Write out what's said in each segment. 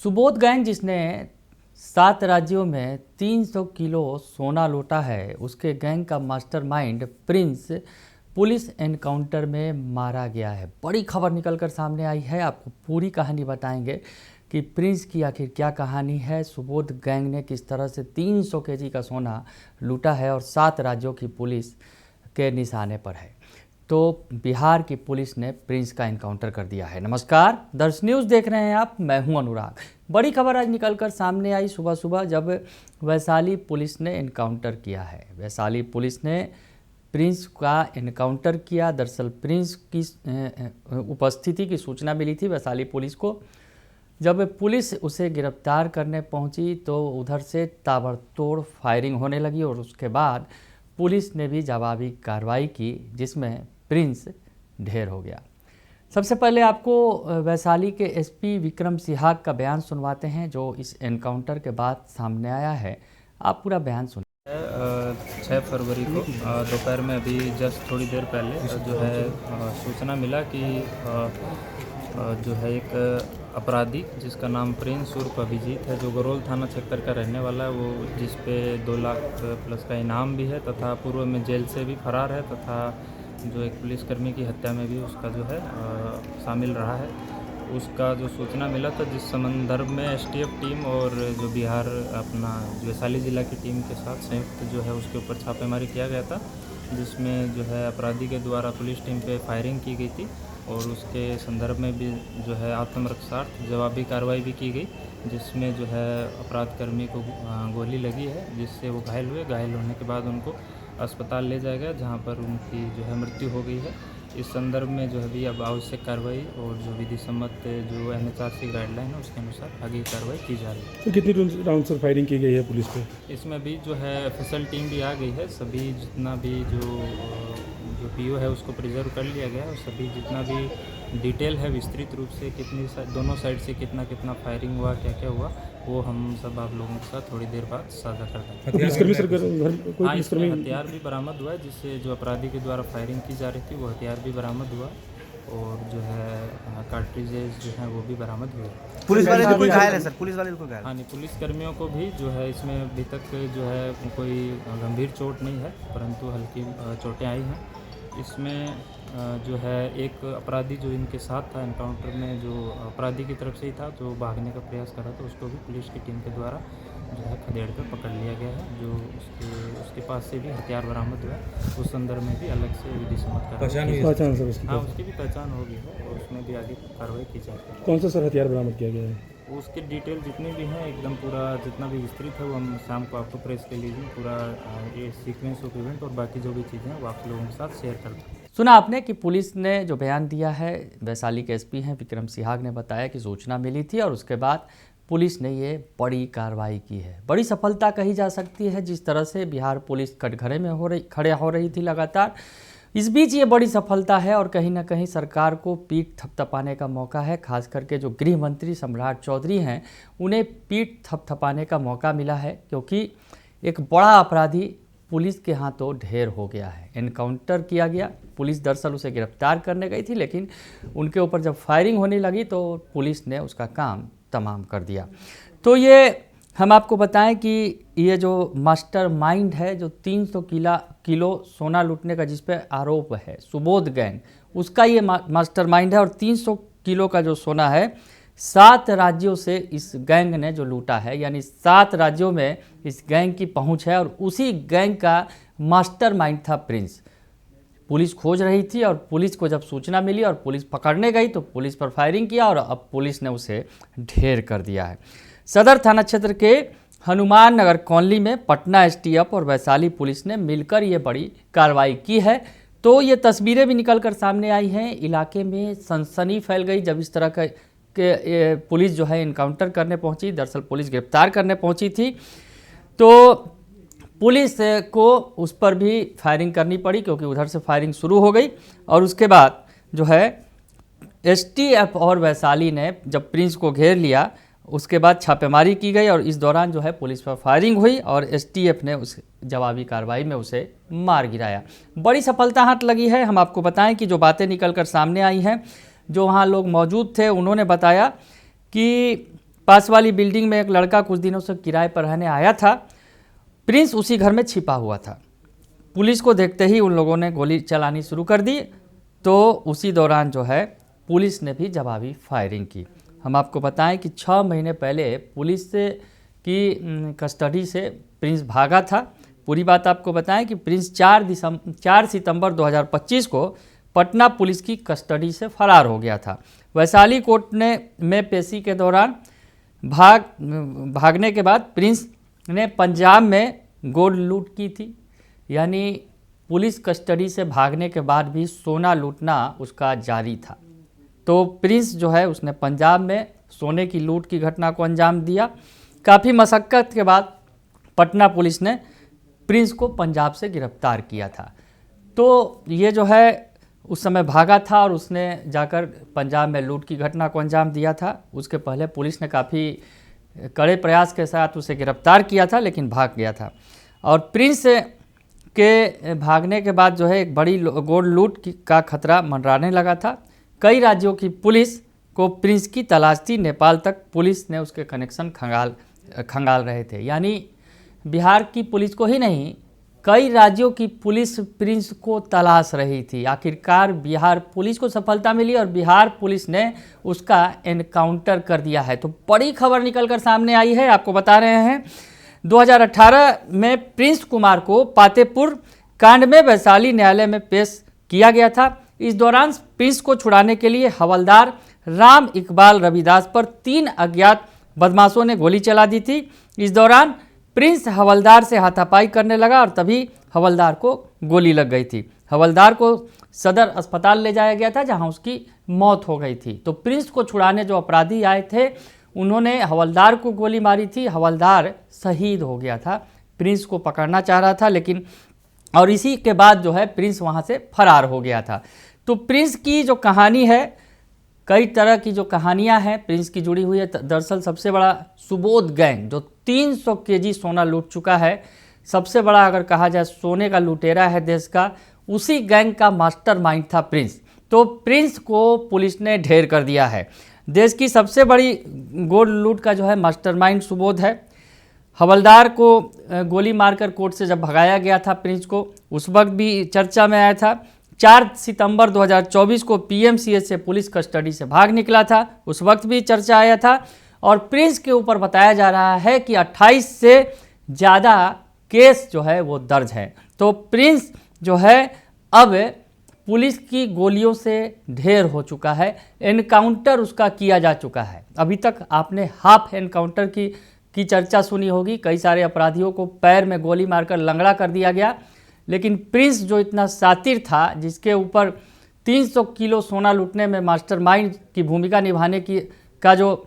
Subodh gang जिसने 7 राज्यों में 300 किलो सोना लूटा है, उसके गैंग का मास्टरमाइंड प्रिंस पुलिस एनकाउंटर में मारा गया है। बड़ी खबर निकलकर सामने आई है। आपको पूरी कहानी बताएंगे कि प्रिंस की आखिर क्या कहानी है, सुबोध गैंग ने किस तरह से 300 केजी का सोना लूटा है और 7 राज्यों की पुलिस के निशाने पर है। तो बिहार की पुलिस ने प्रिंस का एनकाउंटर कर दिया है। नमस्कार, दर्श न्यूज़ देख रहे हैं आप, मैं हूं अनुराग। बड़ी खबर आज निकलकर सामने आई सुबह सुबह जब वैशाली पुलिस ने एनकाउंटर किया है। वैशाली पुलिस ने प्रिंस का एनकाउंटर किया। दरअसल प्रिंस की उपस्थिति की सूचना मिली थी वैशाली पुलिस को। जब पुलिस उसे गिरफ्तार करने पहुंची तो उधर से ताबड़तोड़ फायरिंग होने लगी और उसके बाद पुलिस ने भी जवाबी कार्रवाई की, जिसमें प्रिंस ढेर हो गया। सबसे पहले आपको वैशाली के एसपी विक्रम सिहाग का बयान सुनवाते हैं जो इस एनकाउंटर के बाद सामने आया है। आप पूरा बयान सुनिए। 6 फरवरी को दोपहर में अभी जस्ट थोड़ी देर पहले जो है सूचना मिला कि जो है एक अपराधी जिसका नाम प्रिंस उर्फ अभिजीत है, जो गरोल थाना क्षेत्र का रहने वाला है, वो जिस पे 2 लाख प्लस का इनाम भी है तथा पूर्व में जेल से भी फरार है तथा जो एक पुलिसकर्मी की हत्या में भी उसका जो है शामिल रहा है। उसका जो सूचना मिला था, जिस संदर्भ में एसटीएफ टीम और जो बिहार अपना जो वैशाली ज़िला की टीम के साथ संयुक्त जो है उसके ऊपर छापेमारी किया गया था, जिसमें जो है अपराधी के द्वारा पुलिस टीम पे फायरिंग की गई थी और उसके संदर्भ में भी जो है आत्मरक्षार्थ जवाबी कार्रवाई भी की गई, जिसमें जो है अपराधकर्मी को गोली लगी है, जिससे वो घायल हुए। घायल होने के बाद उनको अस्पताल ले जाया गया, जहाँ पर उनकी जो है मृत्यु हो गई है। इस संदर्भ में जो है भी अब आवश्यक कार्रवाई और जो विधि सम्मत जो एनएचआरसी गाइडलाइन है उसके अनुसार आगे कार्रवाई की जा रही है। तो कितनी राउंड से फायरिंग की गई है पुलिस पे? इसमें भी जो है ऑफिशियल टीम भी आ गई है। सभी जितना भी जो पीओ है उसको प्रिजर्व कर लिया गया है और सभी जितना भी डिटेल है विस्तृत रूप से कितनी दोनों साइड से कितना कितना फायरिंग हुआ, क्या क्या हुआ, वो हम सब आप लोगों के साथ थोड़ी देर बाद साझा कर देंगे। पुलिसकर्मी सर कोई हाँ, इसमें पुलिसकर्मी हथियार भी बरामद हुआ है, जिससे जो अपराधी के द्वारा फायरिंग की जा रही थी वो हथियार भी बरामद हुआ और जो है कार्ट्रिजेज जो हैं वो भी बरामद हुए। पुलिस वाले तो कोई घायल है सर? पुलिस वाले को घायल? हाँ नहीं, पुलिसकर्मियों को भी जो है इसमें अभी तक जो है कोई गंभीर चोट नहीं है, परंतु हल्की चोटें आई हैं। इसमें जो है एक अपराधी जो इनके साथ था एनकाउंटर में, जो अपराधी की तरफ से ही था, जो भागने का प्रयास कर रहा था, उसको भी पुलिस की टीम के द्वारा जो है खदेड़ कर पकड़ लिया गया है। जो उसके पास से भी हथियार बरामद हुआ है, उस संदर्भ में भी अलग से विधि सम्मत पहचान सर उसकी? हाँ, उसकी भी पहचान हो गई है और उसमें भी आगे कार्रवाई की जाएगी। कौन सा सर हथियार बरामद किया गया है? उसके डिटेल जितनी भी हैं एकदम पूरा जितना भी विस्तृत है वो हम शाम को आपको प्रेस के लिए पूरा ये सीक्वेंस ऑफ इवेंट और बाकी जो भी चीज़ें हैं वो आप लोगों के साथ शेयर करते हैं। सुना आपने कि पुलिस ने जो बयान दिया है, वैशाली के एसपी हैं विक्रम सिहाग ने बताया कि सूचना मिली थी और उसके बाद पुलिस ने ये बड़ी कार्रवाई की है। बड़ी सफलता कही जा सकती है जिस तरह से बिहार पुलिस कटघरे में खड़े हो रही थी लगातार। इस बीच ये बड़ी सफलता है और कहीं ना कहीं सरकार को पीठ थपथपाने का मौका है। खास करके जो गृह मंत्री सम्राट चौधरी हैं, उन्हें पीठ थपथपाने का मौका मिला है, क्योंकि एक बड़ा अपराधी पुलिस के हाथों ढेर हो गया है। एनकाउंटर किया गया। पुलिस दरअसल उसे गिरफ्तार करने गई थी, लेकिन उनके ऊपर जब फायरिंग होने लगी तो पुलिस ने उसका काम तमाम कर दिया। तो ये हम आपको बताएं कि ये जो मास्टरमाइंड है, जो 300 किलो सोना लूटने का जिस पे आरोप है सुबोध गैंग, उसका ये मास्टरमाइंड है। और 300 किलो का जो सोना है 7 राज्यों से इस गैंग ने जो लूटा है, यानी 7 राज्यों में इस गैंग की पहुंच है और उसी गैंग का मास्टरमाइंड था प्रिंस। पुलिस खोज रही थी और पुलिस को जब सूचना मिली और पुलिस पकड़ने गई तो पुलिस पर फायरिंग किया और अब पुलिस ने उसे ढेर कर दिया है। सदर थाना क्षेत्र के हनुमान नगर कॉलोनी में पटना एसटीएफ और वैशाली पुलिस ने मिलकर ये बड़ी कार्रवाई की है। तो ये तस्वीरें भी निकल कर सामने आई हैं। इलाके में सनसनी फैल गई जब इस तरह के पुलिस जो है इनकाउंटर करने पहुंची। दरअसल पुलिस गिरफ्तार करने पहुंची थी, तो पुलिस को उस पर भी फायरिंग करनी पड़ी, क्योंकि उधर से फायरिंग शुरू हो गई। और उसके बाद जो है एसटीएफ और वैशाली ने जब प्रिंस को घेर लिया, उसके बाद छापेमारी की गई और इस दौरान जो है पुलिस पर फायरिंग हुई और एसटीएफ ने उस जवाबी कार्रवाई में उसे मार गिराया। बड़ी सफलता हाथ लगी है। हम आपको बताएं कि जो बातें निकल कर सामने आई हैं, जो वहाँ लोग मौजूद थे उन्होंने बताया कि पास वाली बिल्डिंग में एक लड़का कुछ दिनों से किराए पर रहने आया था। प्रिंस उसी घर में छिपा हुआ था। पुलिस को देखते ही उन लोगों ने गोली चलानी शुरू कर दी, तो उसी दौरान जो है पुलिस ने भी जवाबी फायरिंग की। हम आपको बताएं कि 6 महीने पहले पुलिस की कस्टडी से प्रिंस भागा था। पूरी बात आपको बताएं कि प्रिंस 4 सितंबर 2025 को पटना पुलिस की कस्टडी से फरार हो गया था। वैशाली कोर्ट में पेशी के दौरान भागने के बाद प्रिंस ने पंजाब में गोल्ड लूट की थी। यानी पुलिस कस्टडी से भागने के बाद भी सोना लूटना उसका जारी था। तो प्रिंस जो है उसने पंजाब में सोने की लूट की घटना को अंजाम दिया। काफ़ी मशक्क़त के बाद पटना पुलिस ने प्रिंस को पंजाब से गिरफ्तार किया था। तो ये जो है उस समय भागा था और उसने जाकर पंजाब में लूट की घटना को अंजाम दिया था। उसके पहले पुलिस ने काफ़ी कड़े प्रयास के साथ उसे गिरफ्तार किया था, लेकिन भाग गया था। और प्रिंस के भागने के बाद जो है एक बड़ी गोल्ड लूट का खतरा मंडराने लगा था। कई राज्यों की पुलिस को प्रिंस की तलाश थी। नेपाल तक पुलिस ने उसके कनेक्शन खंगाल रहे थे। यानी बिहार की पुलिस को ही नहीं, कई राज्यों की पुलिस प्रिंस को तलाश रही थी। आखिरकार बिहार पुलिस को सफलता मिली और बिहार पुलिस ने उसका एनकाउंटर कर दिया है। तो बड़ी खबर निकलकर सामने आई है, आपको बता रहे हैं। 2018 में प्रिंस कुमार को पातेपुर कांड में वैशाली न्यायालय में पेश किया गया था। इस दौरान प्रिंस को छुड़ाने के लिए हवलदार राम इकबाल रविदास पर 3 अज्ञात बदमाशों ने गोली चला दी थी। इस दौरान प्रिंस हवलदार से हाथापाई करने लगा और तभी हवलदार को गोली लग गई थी। हवलदार को सदर अस्पताल ले जाया गया था, जहां उसकी मौत हो गई थी। तो प्रिंस को छुड़ाने जो अपराधी आए थे उन्होंने हवलदार को गोली मारी थी। हवलदार शहीद हो गया था। प्रिंस को पकड़ना चाह रहा था, लेकिन और इसी के बाद जो है प्रिंस वहां से फरार हो गया था। तो प्रिंस की जो कहानी है, कई तरह की जो कहानियां हैं प्रिंस की जुड़ी हुई है। दरअसल सबसे बड़ा सुबोध गैंग जो 300 केजी सोना लूट चुका है, सबसे बड़ा अगर कहा जाए सोने का लुटेरा है देश का, उसी गैंग का मास्टरमाइंड था प्रिंस। तो प्रिंस को पुलिस ने ढेर कर दिया है। देश की सबसे बड़ी गोल्ड लूट का जो है मास्टरमाइंड सुबोध है। हवलदार को गोली मारकर कोर्ट से जब भगाया गया था प्रिंस को, उस वक्त भी चर्चा में आया था। 4 सितंबर 2024 को पीएमसीएच से पुलिस कस्टडी से भाग निकला था, उस वक्त भी चर्चा आया था। और प्रिंस के ऊपर बताया जा रहा है कि 28 से ज़्यादा केस जो है वो दर्ज है। तो प्रिंस जो है अब पुलिस की गोलियों से ढेर हो चुका है। एनकाउंटर उसका किया जा चुका है। अभी तक आपने हाफ एनकाउंटर की चर्चा सुनी होगी। कई सारे अपराधियों को पैर में गोली मारकर लंगड़ा कर दिया गया, लेकिन प्रिंस जो इतना शातिर था, जिसके ऊपर 300 किलो सोना लूटने में मास्टरमाइंड की भूमिका निभाने का जो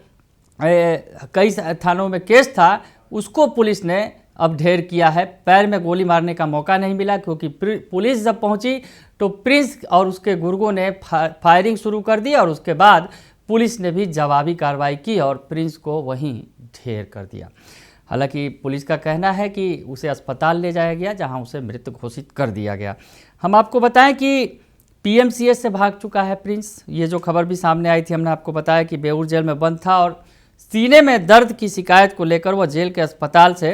कई थानों में केस था, उसको पुलिस ने अब ढेर किया है। पैर में गोली मारने का मौका नहीं मिला, क्योंकि पुलिस जब पहुंची तो प्रिंस और उसके गुर्गों ने फायरिंग शुरू कर दी और उसके बाद पुलिस ने भी जवाबी कार्रवाई की और प्रिंस को वहीं ढेर कर दिया। हालांकि पुलिस का कहना है कि उसे अस्पताल ले जाया गया, जहां उसे मृत घोषित कर दिया गया। हम आपको बताएं कि पीएमसीएच से भाग चुका है प्रिंस। ये जो खबर भी सामने आई थी, हमने आपको बताया कि बेऊर जेल में बंद था और सीने में दर्द की शिकायत को लेकर वह जेल के अस्पताल से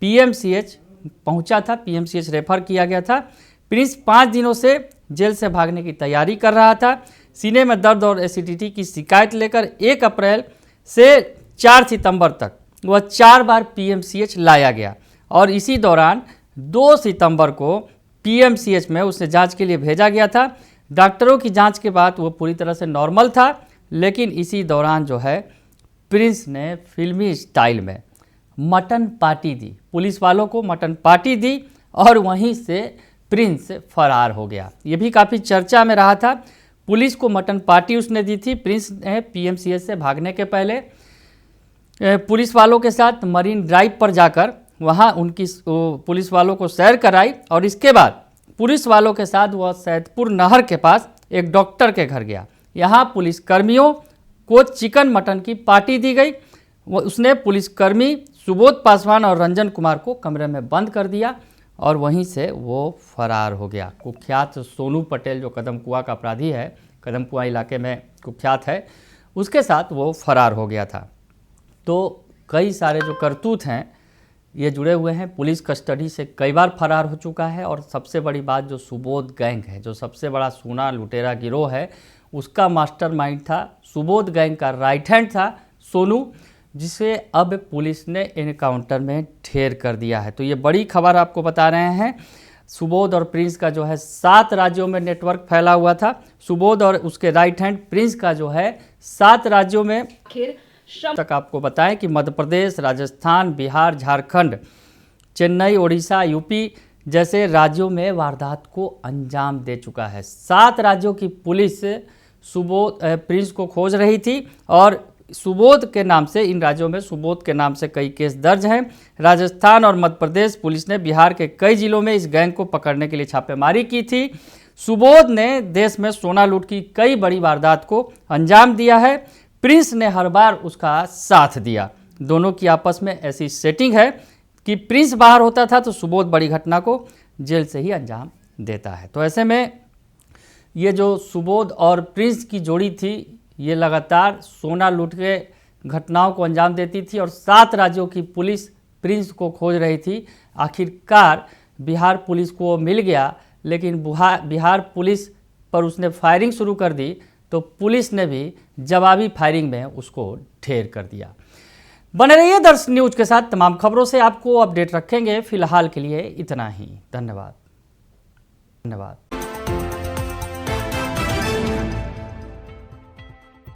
पीएमसीएच पहुंचा था। पीएमसीएच रेफर किया गया था। प्रिंस 5 दिनों से जेल से भागने की तैयारी कर रहा था। सीने में दर्द और एसिडिटी की शिकायत लेकर 1 अप्रैल से 4 सितंबर तक वह 4 बार पीएमसीएच लाया गया और इसी दौरान 2 सितंबर को पीएमसीएच में उसे जांच के लिए भेजा गया था। डॉक्टरों की जांच के बाद वो पूरी तरह से नॉर्मल था, लेकिन इसी दौरान जो है प्रिंस ने फिल्मी स्टाइल में मटन पार्टी दी, पुलिस वालों को मटन पार्टी दी और वहीं से प्रिंस फरार हो गया। ये भी काफ़ी चर्चा में रहा था। पुलिस को मटन पार्टी उसने दी थी। प्रिंस ने पीएमसीएच से भागने के पहले पुलिस वालों के साथ मरीन ड्राइव पर जाकर वहां उनकी पुलिस वालों को सैर कराई और इसके बाद पुलिस वालों के साथ वह सैदपुर नहर के पास एक डॉक्टर के घर गया। यहाँ पुलिस कर्मियों को चिकन मटन की पार्टी दी गई। उसने पुलिसकर्मी सुबोध पासवान और रंजन कुमार को कमरे में बंद कर दिया और वहीं से वो फरार हो गया। कुख्यात सोनू पटेल जो कदमकुआ का अपराधी है, कदमकुआ इलाके में कुख्यात है, उसके साथ वो फरार हो गया था। तो कई सारे जो करतूत हैं ये जुड़े हुए हैं। पुलिस कस्टडी से कई बार फरार हो चुका है और सबसे बड़ी बात जो सुबोध गैंग है, जो सबसे बड़ा सोना लुटेरा गिरोह है, उसका मास्टरमाइंड था, सुबोध गैंग का राइट हैंड था सोनू, जिसे अब पुलिस ने एनकाउंटर में ढेर कर दिया है। तो ये बड़ी खबर आपको बता रहे हैं। सुबोध और प्रिंस का जो है 7 राज्यों में नेटवर्क फैला हुआ था। सुबोध और उसके राइट हैंड प्रिंस का जो है 7 राज्यों में तक आपको बताएं कि मध्य प्रदेश, राजस्थान, बिहार, झारखंड, चेन्नई, ओडिशा, यूपी जैसे राज्यों में वारदात को अंजाम दे चुका है। 7 राज्यों की पुलिस सुबोध प्रिंस को खोज रही थी और सुबोध के नाम से, इन राज्यों में सुबोध के नाम से कई केस दर्ज हैं। राजस्थान और मध्य प्रदेश पुलिस ने बिहार के कई जिलों में इस गैंग को पकड़ने के लिए छापेमारी की थी। सुबोध ने देश में सोना लूट की कई बड़ी वारदात को अंजाम दिया है। प्रिंस ने हर बार उसका साथ दिया। दोनों की आपस में ऐसी सेटिंग है कि प्रिंस बाहर होता था तो सुबोध बड़ी घटना को जेल से ही अंजाम देता है। तो ऐसे में ये जो सुबोध और प्रिंस की जोड़ी थी, ये लगातार सोना लूट के घटनाओं को अंजाम देती थी और 7 राज्यों की पुलिस प्रिंस को खोज रही थी। आखिरकार बिहार पुलिस को वो मिल गया, लेकिन बिहार पुलिस पर उसने फायरिंग शुरू कर दी तो पुलिस ने भी जवाबी फायरिंग में उसको ढेर कर दिया। बने रहिए दर्श न्यूज के साथ, तमाम खबरों से आपको अपडेट रखेंगे। फिलहाल के लिए इतना ही। धन्यवाद।